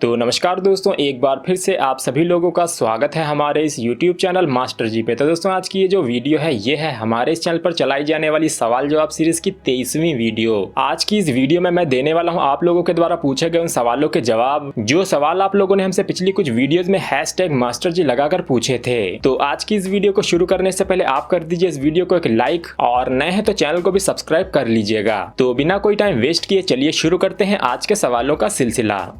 तो नमस्कार दोस्तों, एक बार फिर से आप सभी लोगों का स्वागत है हमारे इस YouTube चैनल मास्टर जी पे। तो दोस्तों आज की ये जो वीडियो है ये है हमारे इस चैनल पर चलाई जाने वाली सवाल जवाब सीरीज की 23वीं वीडियो। आज की इस वीडियो में मैं देने वाला हूं आप लोगों के द्वारा पूछे गए उन सवालों के जवाब जो सवाल आप लोगों ने हमसे पिछली कुछ वीडियोज में #मास्टर जी लगाकर पूछे थे। तो आज की इस वीडियो को शुरू करने से पहले आप कर दीजिए इस वीडियो को एक लाइक और नए हैं तो चैनल को भी सब्सक्राइब कर लीजिएगा। तो बिना कोई टाइम वेस्ट किए चलिए शुरू करते हैं आज के सवालों का सिलसिला।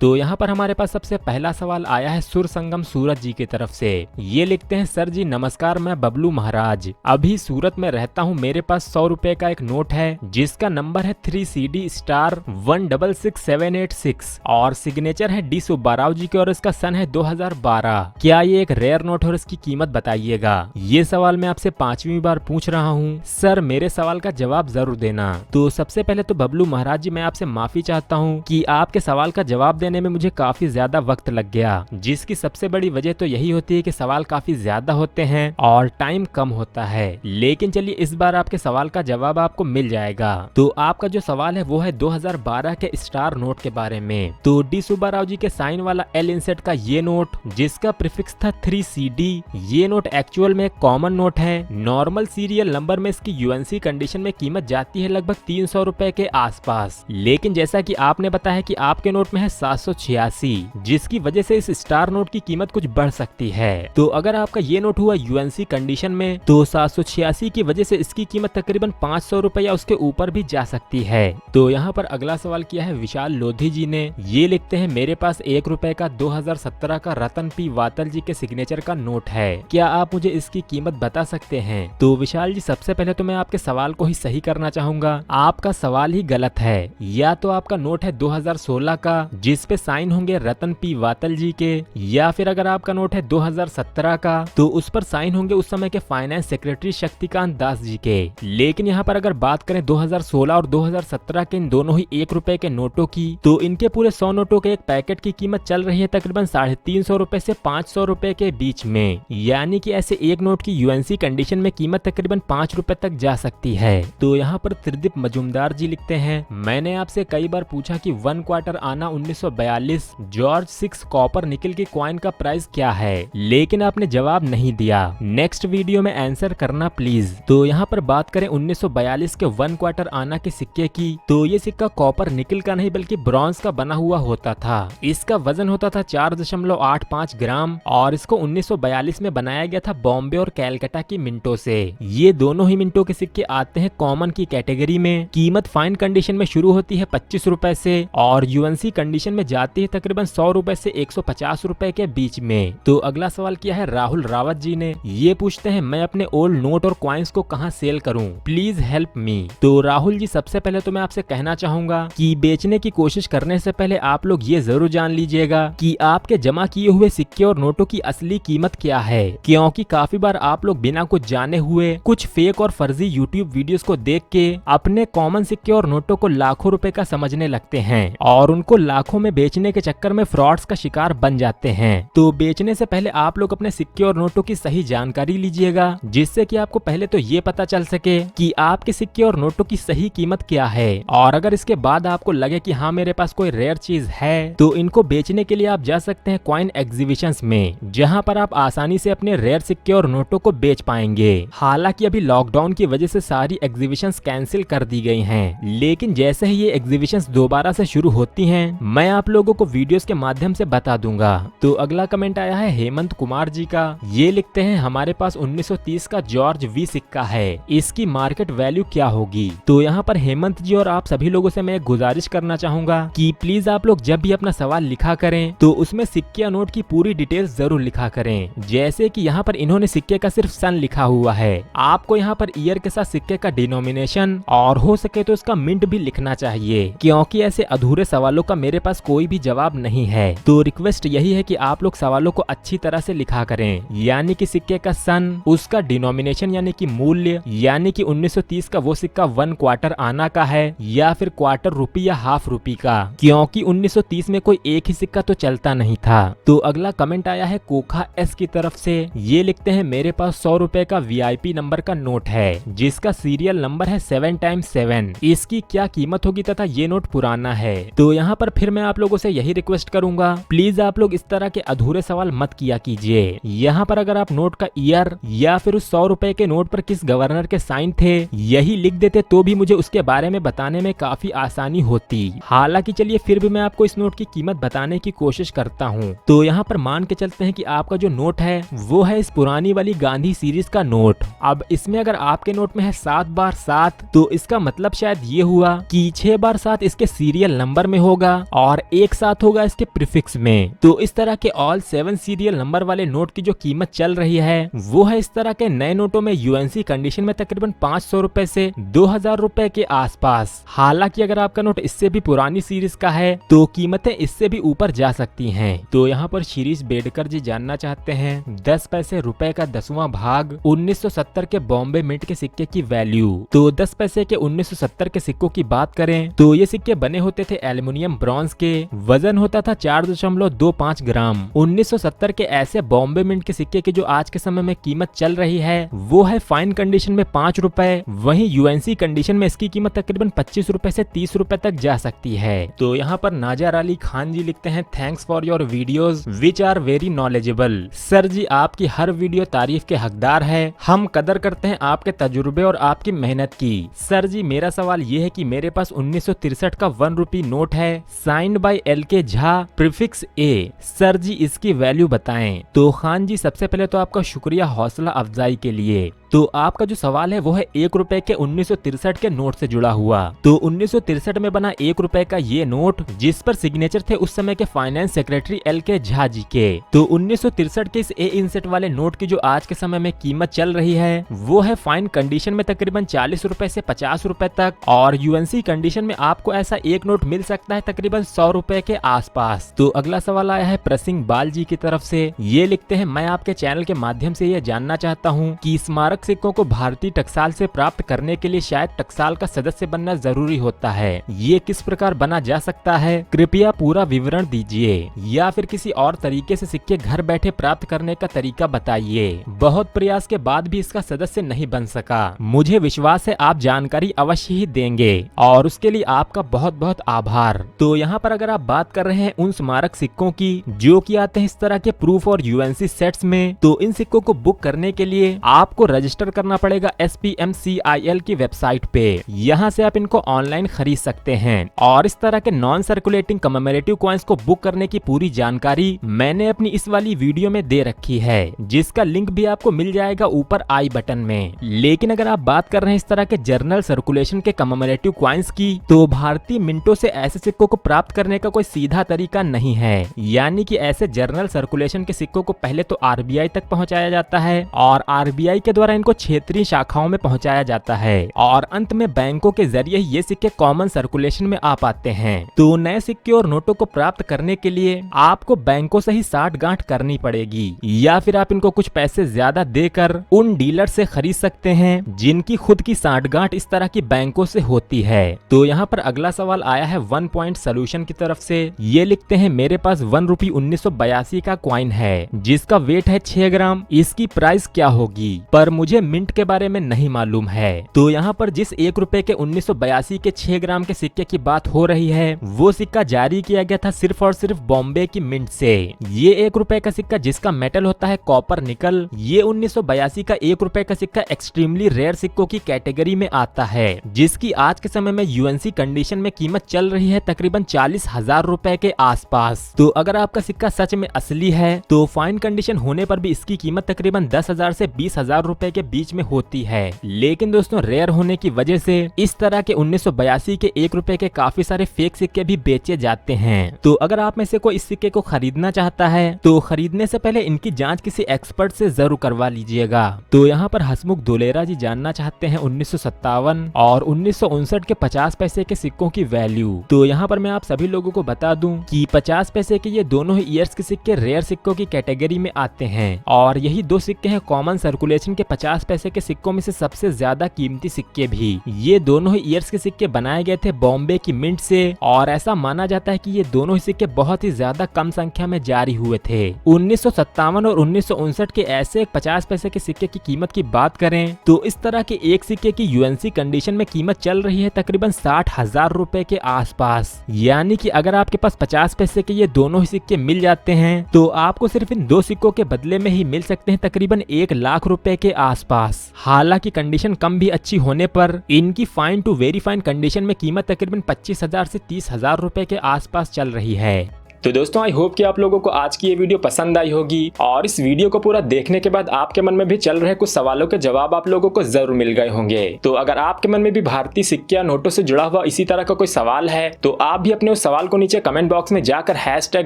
तो यहाँ पर हमारे पास सबसे पहला सवाल आया है सुर संगम सूरत जी की तरफ से। ये लिखते हैं, सर जी नमस्कार, मैं बबलू महाराज अभी सूरत में रहता हूँ। मेरे पास 100 रुपए का एक नोट है जिसका नंबर है 3CD*166786 और सिग्नेचर है डी सुब्बाराव जी के और इसका सन है 2012। क्या ये एक रेयर नोट और इसकी कीमत बताइएगा। ये सवाल मैं आपसे 5वीं बार पूछ रहा हूँ, सर मेरे सवाल का जवाब जरूर देना। तो सबसे पहले तो बबलू महाराज जी मैं आपसे माफी चाहता हूँ कि आपके सवाल का जवाब देने में मुझे काफी ज्यादा वक्त लग गया, जिसकी सबसे बड़ी वजह तो यही होती है कि सवाल काफी ज्यादा होते हैं और टाइम कम होता है। लेकिन चलिए इस बार आपके सवाल का जवाब आपको मिल जाएगा। तो आपका जो सवाल है वो है 2012 के स्टार नोट के बारे में। तो डी सुब्बाराव जी के साइन वाला एल इंसेट का ये नोट जिसका प्रीफिक्स था 3CD, ये नोट एक्चुअल में एक कॉमन नोट है। नॉर्मल सीरियल नंबर में इसकी यूएनसी कंडीशन में कीमत जाती है लगभग 300 रुपए के आसपास। लेकिन जैसा कि आपने बताया कि आपके नोट में है 786, जिसकी वजह से इस स्टार नोट की कीमत कुछ बढ़ सकती है। तो अगर आपका ये नोट हुआ यूएनसी कंडीशन में तो 786 की वजह से इसकी कीमत तकरीबन 500 रुपए या उसके ऊपर भी जा सकती है। तो यहाँ पर अगला सवाल किया है विशाल लोधी जी ने। ये लिखते हैं, मेरे पास 1 रुपए का 2017 का रतन पी वातल जी के सिग्नेचर का नोट है, क्या आप मुझे इसकी कीमत बता सकते हैं। तो विशाल जी सबसे पहले तो मैं आपके सवाल को ही सही करना चाहूंगा, आपका सवाल ही गलत है। या तो आपका नोट है 2016 का जिस पे साइन होंगे रतन पी वातल जी के, या फिर अगर आपका नोट है 2017 का तो उस पर साइन होंगे उस समय के फाइनेंस सेक्रेटरी शक्तिकांत दास जी के। लेकिन यहाँ पर अगर बात करें 2016 और 2017 के इन दोनों ही 1 रुपए के नोटों की, तो इनके पूरे 100 नोटों के एक पैकेट की कीमत चल रही है तकरीबन 350 रुपए से 500 रुपए के बीच में। यानी कि ऐसे एक नोट की यूएनसी कंडीशन में कीमत तकरीबन 5 रुपए तक जा सकती है। तो यहाँ पर त्रिदीप मजूमदार जी लिखते हैं, मैंने आपसे कई बार पूछा कि 1 क्वार्टर आना 1942 जॉर्ज 6 कॉपर निकल के कॉइन का प्राइस क्या है, लेकिन आपने जवाब नहीं दिया। नेक्स्ट वीडियो में आंसर करना प्लीज। तो यहाँ पर बात करें 1942 के 1 क्वार्टर आना के सिक्के की, तो ये सिक्का कॉपर निकल का नहीं बल्कि ब्रॉन्ज का बना हुआ होता था। इसका वजन होता था 4.85 ग्राम और इसको 1942 में बनाया गया था बॉम्बे और कैलकाटा की मिंटों से। ये दोनों ही मिंटों के सिक्के आते हैं कॉमन की कैटेगरी में। कीमत फाइन कंडीशन में शुरू होती है 25 रुपए से और यूएनसी कंडीशन में जाती है तकरीबन 100 रुपए से 150 रुपए के बीच में। तो अगला सवाल किया है राहुल रावत जी ने। ये पूछते हैं, मैं अपने ओल्ड नोट और कॉइन्स को कहां सेल करूं, प्लीज हेल्प मी। तो राहुल जी सबसे पहले तो मैं आपसे कहना चाहूंगा कि बेचने की कोशिश करने से पहले आप लोग ये जरूर जान लीजिएगा कि आपके जमा किए हुए सिक्के और नोटों की असली कीमत क्या है, क्योंकि काफी बार आप लोग बिना कुछ जाने हुए कुछ फेक और फर्जी यूट्यूब वीडियोस को देख के अपने कॉमन सिक्के और नोटों को लाखों रुपए का समझने लगते हैं और उनको लाखों में बेचने के चक्कर में फ्रॉड्स का शिकार बन जाते हैं। तो बेचने से पहले आप लोग अपने सिक्के और नोटों की सही जानकारी लीजिएगा, जिससे कि आपको पहले तो ये पता चल सके कि आपके सिक्के और नोटों की सही कीमत क्या है। और अगर इसके बाद आपको लगे कि हाँ मेरे पास कोई रेयर चीज है, तो इनको बेचने के लिए आप जा सकते हैं कॉइन एग्जीबिशंस में, जहाँ पर आप आसानी से अपने रेयर सिक्के और नोटों को बेच पाएंगे। हालांकि अभी लॉकडाउन की वजह से सारी एग्जीबिशंस कैंसिल कर दी गई हैं, लेकिन जैसे ही ये एग्जीबिशंस दोबारा से शुरू होती हैं मैं आप लोगों को वीडियोस के माध्यम से बता दूंगा। तो अगला कमेंट आया है हेमंत कुमार जी का। ये लिखते हैं, हमारे पास 1930 का जॉर्ज वी सिक्का है, इसकी मार्केट वैल्यू क्या होगी। तो यहाँ पर हेमंत जी और आप सभी लोगों से मैं गुजारिश करना चाहूंगा कि प्लीज आप लोग जब भी अपना सवाल लिखा करें तो उसमें सिक्के या नोट की पूरी डिटेल्स जरूर लिखा करें। जैसे कि यहाँ पर इन्होंने सिक्के का सिर्फ सन लिखा हुआ है, आपको यहाँ पर ईयर के साथ सिक्के का डिनोमिनेशन और हो सके तो इसका मिंट भी लिखना चाहिए, क्योंकि ऐसे अधूरे सवालों का मेरे पास कोई भी जवाब नहीं है। तो रिक्वेस्ट यही है कि आप लोग सवालों को अच्छी तरह से लिखा करें, यानी कि सिक्के का सन, उसका डिनोमिनेशन यानी कि मूल्य, यानी कि 1930 का वो सिक्का 1 क्वार्टर आना का है या फिर क्वार्टर रुपी या हाफ रुपी का, क्योंकि 1930 में कोई एक ही सिक्का तो चलता नहीं था। तो अगला कमेंट आया है कोखा एस की तरफ से। ये लिखते हैं, मेरे पास 100 रुपए का VIP नंबर का नोट है जिसका सीरियल नंबर है 7 x 7, इसकी क्या कीमत होगी तथा ये नोट पुराना है। तो यहाँ पर फिर मैं आप लोगों से यही रिक्वेस्ट करूंगा, प्लीज आप लोग इस तरह के अधूरे सवाल मत किया कीजिए। यहाँ पर अगर आप नोट का ईयर या फिर उस 100 रुपए के नोट पर किस गवर्नर के साइन थे यही लिख देते तो भी मुझे उसके बारे में बताने में काफी आसानी होती। हालांकि चलिए फिर भी मैं आपको इस नोट की कीमत बताने की कोशिश करता हूँ। तो यहाँ पर मान के चलते हैं कि आपका जो नोट है वो है इस पुरानी वाली गांधी सीरीज का नोट। अब इसमें अगर आपके नोट में है 7 बार 7 तो इसका मतलब शायद ये हुआ कि 6 बार 7 इसके सीरियल नंबर में होगा और एक साथ होगा इसके प्रीफिक्स में। तो इस तरह के ऑल 7 सीरियल नंबर वाले नोट की जो कीमत चल रही है वो है इस तरह के नए नोटों में यूएनसी कंडीशन में तकरीबन 500 रुपए से 2000 रुपए के आसपास। हालांकि अगर आपका नोट इससे भी पुरानी सीरीज का है तो कीमतें इससे भी ऊपर जा सकती हैं। तो यहाँ पर शिरीष बेडकर जी जानना चाहते हैं 10 पैसे रुपए का 10वां भाग 1970 के बॉम्बे मिंट के सिक्के की वैल्यू। तो 10 पैसे के 1970 के सिक्कों की बात करें तो ये सिक्के बने होते थे एल्युमिनियम ब्रॉन्ज के, वजन होता था 4.25 ग्राम। 1970 के ऐसे बॉम्बे मिंट के सिक्के की जो आज के समय में कीमत चल रही है वो है फाइन कंडीशन में 5 रुपए, वहीं यूएनसी कंडीशन में इसकी कीमत तकरीबन 25 रुपए से 30 रुपए तक जा सकती है। तो यहाँ पर नाजर अली खान जी लिखते हैं thanks for your videos which are very knowledgeable. Sir ji आपकी हर वीडियो तारीफ के हकदार है, हम कदर करते हैं आपके तजुर्बे और आपकी मेहनत की। सर जी मेरा सवाल ये है कि मेरे पास 1963 का 1 रुपी नोट है signed by LK Jha prefix A। Sir ji इसकी वैल्यू बताएं। तो खान जी सबसे पहले तो आपका शुक्रिया हौसला अफजाई के लिए। तो आपका जो सवाल है वो है 1 रुपए के 1963 के नोट से जुड़ा हुआ। तो 1963 में बना 1 रुपए का ये नोट जिस पर सिग्नेचर थे उस समय के finance secretary LK Jha ji के। तो 1963 के इस A इंसेट वाले नोट की जो आज के समय में कीमत चल रही है वो है फाइन कंडीशन में तकरीबन 40 रुपए से 50 रुपए तक, और यूएनसी कंडीशन में आपको ऐसा एक नोट मिल सकता है तकरीबन 100 रुपए के आसपास। तो अगला सवाल आया है प्रसिंह बाल जी की तरफ से, ये लिखते हैं मैं आपके चैनल के माध्यम से ये जानना चाहता हूँ कि स्मारक सिक्कों को भारतीय टकसाल से प्राप्त करने के लिए शायद टकसाल का सदस्य बनना जरूरी होता है, ये किस प्रकार बना जा सकता है, कृपया पूरा विवरण दीजिए, या फिर किसी और तरीके से सिक्के घर बैठे प्राप्त करने का तरीका बताइए। बहुत प्रयास के बाद भी इसका सदस्य नहीं बन सका, मुझे विश्वास है आप जानकारी अवश्य ही देंगे और उसके लिए आपका बहुत बहुत आभार। तो यहाँ पर अगर आप बात कर रहे हैं उन स्मारक सिक्कों की जो कि आते हैं इस तरह के प्रूफ और यूएनसी सेट्स में, तो इन सिक्कों को बुक करने के लिए आपको रजिस्टर करना पड़ेगा SPMCIL की वेबसाइट पे। यहाँ से आप इनको ऑनलाइन खरीद सकते हैं और इस तरह के नॉन सर्कुलेटिंग कमेमोरेटिव कॉइन्स को बुक करने की पूरी जानकारी मैंने अपनी इस वाली वीडियो में दे रखी है, जिसका लिंक भी आपको मिल जाएगा ऊपर आई बटन में। लेकिन अगर आप बात कर रहे हैं इस तरह के जर्नल सर्कुलेशन के कमेमोरेटिव कॉइन्स की, तो भारतीय मिंटों से ऐसे सिक्कों को प्राप्त करने का कोई सीधा तरीका नहीं है। यानी कि ऐसे जर्नल सर्कुलेशन के सिक्कों को पहले तो RBI तक पहुंचाया जाता है और RBI के द्वारा इनको क्षेत्रीय शाखाओं में पहुंचाया जाता है और अंत में बैंकों के जरिए ये सिक्के कॉमन सर्कुलेशन में आ पाते हैं। तो नए सिक्के और नोटों को प्राप्त करने के लिए आपको बैंकों से ही साठगांठ करनी पड़ेगी, या फिर आप इनको कुछ पैसे ज्यादा देकर उन डीलर से खरीद सकते हैं जिनकी खुद की साठगांठ इस तरह की बैंकों से होती है। तो यहाँ पर अगला सवाल आया है 1 पॉइंट सोल्यूशन की तरफ से, ये लिखते हैं मेरे पास 1 रुपी 1982 का कॉइन है जिसका वेट है 6 ग्राम, इसकी प्राइस क्या होगी, पर मुझे मिंट के बारे में नहीं मालूम है। तो यहाँ पर जिस 1 रुपए के 1982 के 6 ग्राम के सिक्के की बात हो रही है वो सिक्का जारी किया गया था सिर्फ और सिर्फ बॉम्बे की मिंट से। ये 1 रुपए का सिक्का जिसका मेटल होता है कॉपर निकल, ये 1982 का 1 रुपए का सिक्का एक्सट्रीमली रेयर सिक्कों की कैटेगरी में आता है, जिसकी आज के समय में यूएनसी कंडीशन में कीमत चल रही है तकरीबन 40,000 रुपए के आसपास। तो अगर आपका सिक्का सच में असली है तो फाइन कंडीशन होने पर भी इसकी कीमत तकरीबन 10,000 से 20,000 रुपए के बीच में होती है। लेकिन दोस्तों रेयर होने की वजह से इस तरह के 1982 के 1 रुपए के काफी सारे फेक सिक्के भी बेचे जाते हैं। तो अगर आप में से कोई इस सिक्के को खरीदना चाहता है तो खरीदने से पहले इनकी जांच किसी एक्सपर्ट से जरूर करवा लीजिएगा। तो यहाँ पर हसमुख दोलेरा जी जानना चाहते हैं 1957 और 1959 के 50 पैसे के सिक्कों की वैल्यू। तो यहाँ पर मैं आप सभी लोगों को बता दूं कि 50 पैसे के ये दोनों ही ईयर्स के सिक्के रेयर सिक्कों की कैटेगरी में आते हैं और यही दो सिक्के हैं कॉमन सर्कुलेशन के 50 पैसे के सिक्कों में से सबसे ज्यादा कीमती सिक्के भी। ये दोनों ही ईयर्स के सिक्के बनाए गए थे बॉम्बे की मिंट से और ऐसा माना जाता है कि ये दोनों ही सिक्के बहुत ही ज्यादा कम संख्या में जारी हुए थे। 1957 और 1959 के ऐसे 50 पैसे के सिक्के की कीमत की बात करें तो इस तरह के एक सिक्के की यूएनसी कंडीशन में कीमत चल रही है तकरीबन 60,000 रुपए के आसपास। यानी कि अगर आपके पास 50 पैसे के ये दोनों ही सिक्के मिल जाते हैं तो आपको सिर्फ इन दो सिक्कों के बदले में ही मिल सकते हैं तकरीबन 1 लाख रुपए के आसपास। हालांकि कंडीशन कम भी अच्छी होने पर इनकी fine to very fine condition में कीमत तकरीबन 25,000 से 30,000 रुपए के आसपास चल रही है। तो दोस्तों आई होप कि आप लोगों को आज की ये वीडियो पसंद आई होगी और इस वीडियो को पूरा देखने के बाद आपके मन में भी चल रहे कुछ सवालों के जवाब आप लोगों को जरूर मिल गए होंगे। तो अगर आपके मन में भी भारतीय सिक्के या नोटों से जुड़ा हुआ इसी तरह का कोई सवाल है तो आप भी अपने उस सवाल को नीचे कमेंट बॉक्स में जाकर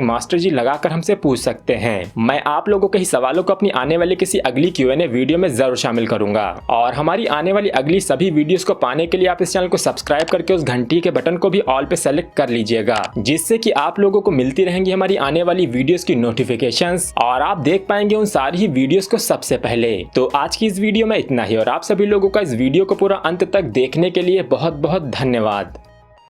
#मास्टरजी लगाकर हमसे पूछ सकते हैं। मैं आप लोगों के ही सवालों को अपनी आने वाली किसी अगली Q&A वीडियो में जरूर शामिल करूंगा। और हमारी आने वाली अगली सभी वीडियोस को पाने के लिए आप इस चैनल को सब्सक्राइब करके उस घंटी के बटन को भी ऑल पे सेलेक्ट कर लीजिएगा, जिससे कि आप लोगों को मिलती रहेंगी हमारी आने वाली वीडियोस की नोटिफिकेशंस और आप देख पाएंगे उन सारी ही वीडियोस को सबसे पहले। तो आज की इस वीडियो में इतना ही और आप सभी लोगों का इस वीडियो को पूरा अंत तक देखने के लिए बहुत बहुत धन्यवाद।